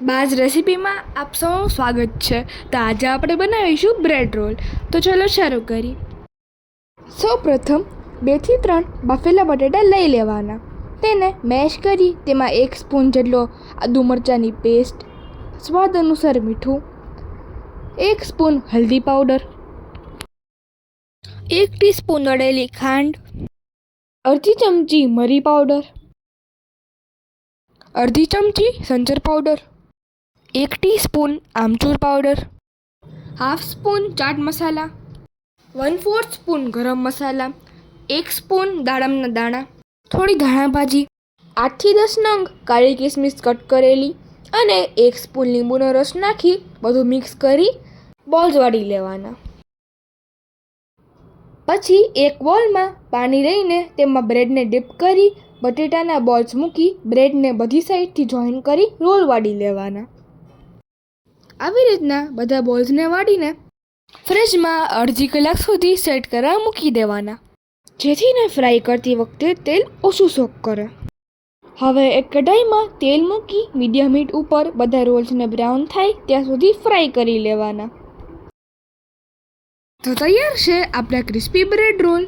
બાજ રેસીપીમાં આપ સૌનું સ્વાગત છે. તો આજે આપણે બનાવીશું બ્રેડ રોલ. તો ચલો શરૂ કરી. સૌપ્રથમ 2 થી 3 બાફેલા બટેટા લઈ લેવાના. તેને મેશ કરી તેમાં 1 સ્પૂન જેટલો આદુ મરચાંની પેસ્ટ, સ્વાદ અનુસાર મીઠું, 1 સ્પૂન હલ્દી પાવડર, 1 ટીસ્પૂન દળેલી ખાંડ, અડધી ચમચી મરી પાવડર, અડધી ચમચી સંચર પાવડર, 1 ટીસ્પૂન આમચૂર પાવડર, હાફ સ્પૂન ચાટ મસાલા, 1/4 સ્પૂન ગરમ મસાલા, 1 સ્પૂન દાડમના દાણા, થોડી ધાણા ભાજી, 8 થી 10 નંગ કાળી કિસમિસ કટ કરેલી અને 1 સ્પૂન લીંબુનો રસ નાખી બધું મિક્સ કરી બોલ્સ વાળી લેવાના. પછી એક બોલમાં પાણી લઈને તેમાં બ્રેડને ડીપ કરી બટેટાના બોલ્સ મૂકી બ્રેડને બધી સાઈડથી જોઈન કરી રોલ વાળી લેવાના. આવી રીતના બધા બોલ્સને વાળીને ફ્રીજમાં અડધી કલાક સુધી સેટ કરવા મૂકી દેવાના, જેથી ને ફ્રાય કરતી વખતે તેલ ઓછું સોક કરે. હવે એક કઢાઈમાં તેલ મૂકી મીડિયમ હીટ ઉપર બધા રોલ્સને બ્રાઉન થાય ત્યાં સુધી ફ્રાય કરી લેવાના. તો તૈયાર છે આપણા ક્રિસ્પી બ્રેડ રોલ.